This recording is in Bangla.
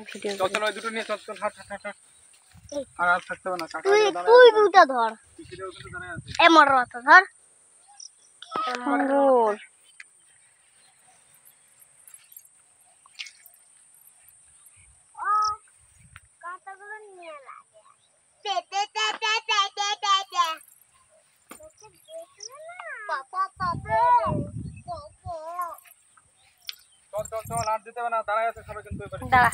ভিডিও চল চল ওই দুটো নিয়ে চল চল হাট হাট হাট হাট। আর থাকতে হবে না কাকা তুই দুটো ধর এমর মতো ধর সুন্দর। কাঁটাগুলো নিয়ে লাগে চল চল চল হাট দিতে হবে না দাঁড়ায় আছে সবাই কিন্তু দাঁড়া